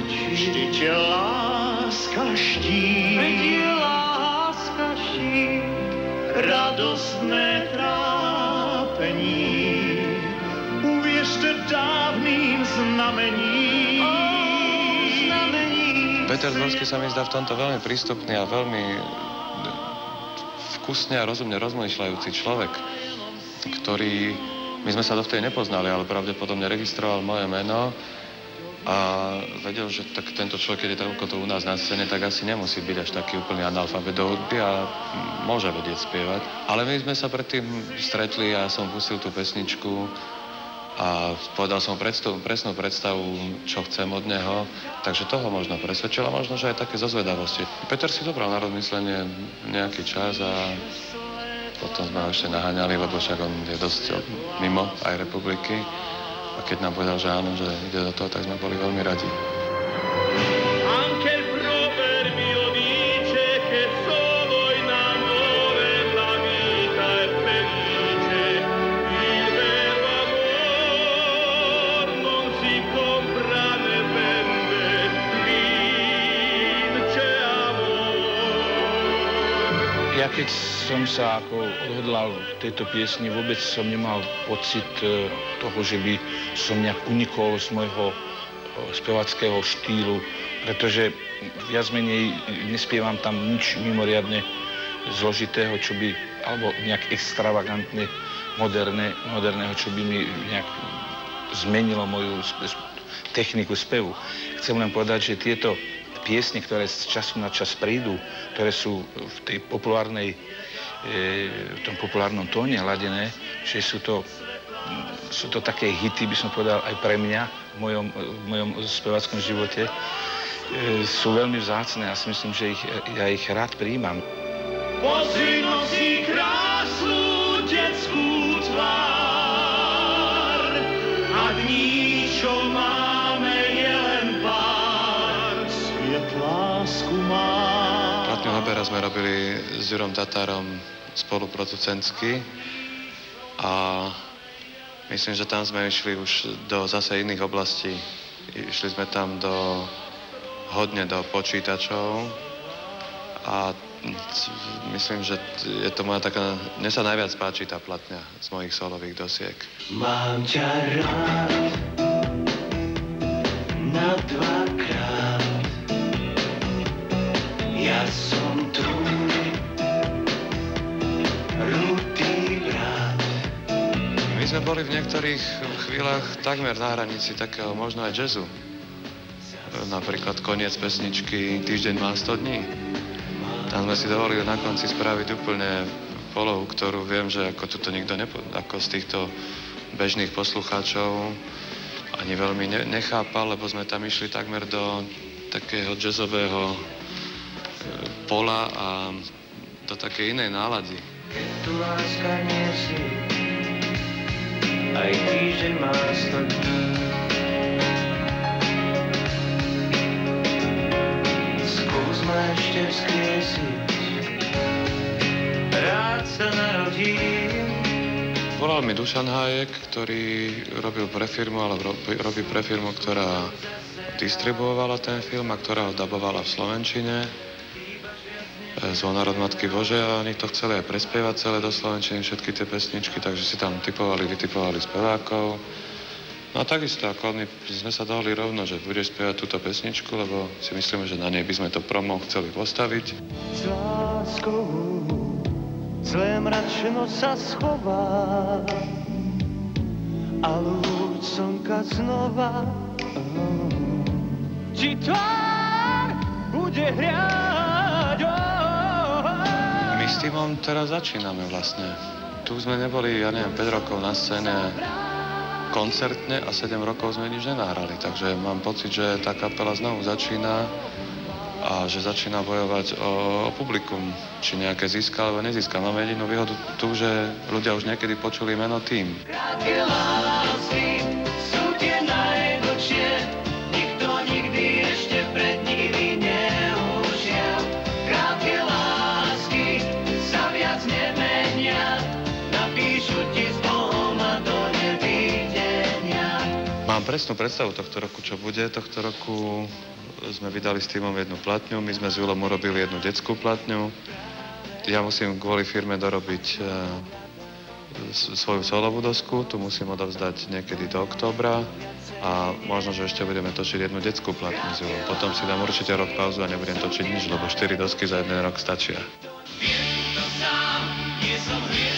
Vždyť je láska štít, radostné trápení. Uvěřte dávným znamením. Peter Dvorský sa mi zdá v tomto veľmi prístupný a veľmi vkusne a rozumne rozmýšľajúci človek, ktorý, my sme sa dovtedy nepoznali, ale pravdepodobne registroval moje meno a vedel, že tak tento človek, keď je toľko to u nás na scéne, tak asi nemusí byť až taký úplný analfabet do hudby a môže vedieť spievať. Ale my sme sa predtým stretli a som pustil tú pesničku a povedal som presnú predstavu, čo chcem od neho, takže toho možno presvedčil a možno, že aj také zo zvedavosti. Peter si zobral na rozmyslenie nejaký čas a potom sme ho ešte naháňali, lebo však on je dosť mimo aj republiky. A keď nám povedal, že áno, že ide do toho, tak sme boli veľmi radi. Ja keď som sa ako odhodlal v tejto piesni, vôbec som nemal pocit toho, že by som nejak unikol z môjho spevackého štýlu, pretože viac menej nespievam tam nič mimoriadne zložitého, čo by, alebo nejak extravagantne moderného, čo by mi nejak zmenilo moju techniku spevu. Chcem len povedať, že tieto piesne, ktoré z času na čas prídu, ktoré sú v tej populárnej, v tom populárnom tóne hladené, že sú to také hity, by som povedal, aj pre mňa v mojom spevackom živote. Sú veľmi vzácne a si myslím, že ja ich rád prijímam. Pozri, nosí krásnu detskú tvár a dní, čo máme, je len pár. Sviet lásku má. Platňu Habera sme robili s Jurom Tatárom spoluproducentsky a myslím, že tam sme išli už do zase iných oblastí. Išli sme tam hodne do počítačov a myslím, že je to moja taká, mne sa najviac páči tá platňa z mojich solových dosiek. Mám ťa rád na dvakrát, ja som tvoj rudý brat. My sme boli v niektorých chvíľach takmer na hranici takého možno aj jazzu. Napríklad koniec pesničky Týždeň má 100 dní. Tam sme si dovolili na konci spraviť úplne polohu, ktorú viem, že ako tuto nikto ako z týchto bežných poslucháčov ani veľmi nechápal, lebo sme tam išli takmer do takého jazzového pola a do takej inej nálady. Keď tu láska nie si, aj týždeň má 100 dní. Skúsme ešte vzkriesiť, rád sa narodím. Volal mi Dušan Hájek, ktorý robil pre firmu, ale robí pre firmu, ktorá distribuovala ten film a ktorá ho dabovala v slovenčine. Zvon národ Matky Božej a oni to chceli aj prespievať celé do slovenčiny, všetky tie pesničky, takže si tam vytipovali spevákov. No a takisto, ako my sme sa dohodli rovno, že budeš spievať túto pesničku, lebo si myslíme, že na nej by sme to promo chceli postaviť. S láskou zlé mračno sa schová a lúč slnka znova ti tvár bude hriať. My s týmom teraz začíname vlastne. Tu sme neboli, ja neviem, 5 rokov na scéne koncertne a 7 rokov sme nič nenahrali, takže mám pocit, že tá kapela znovu začína a že začína bojovať o publikum, či nejaké získa alebo nezíska. Máme jedinú výhodu tu, že ľudia už niekedy počuli meno Tým. Krátke lásky sú tie najdlhšie, nikto nikdy ešte pred nimi neušiel. Krátke lásky sa viac nemenia, napíšu ti s Bohom a do nevidenia. Mám presnú predstavu tohto roku, čo bude. Tohto roku sme vydali s týmom jednu platňu, my sme s Julom urobili jednu detskú platňu. Ja musím kvôli firme dorobiť svoju solovú dosku, tu musím odovzdať niekedy do októbra a možno, že ešte budeme točiť jednu detskú platňu s Julom. Potom si dám určite rok pauzu a nebudem točiť nič, lebo 4 dosky za 1 rok stačia. Viem to sám, nie som hviezda.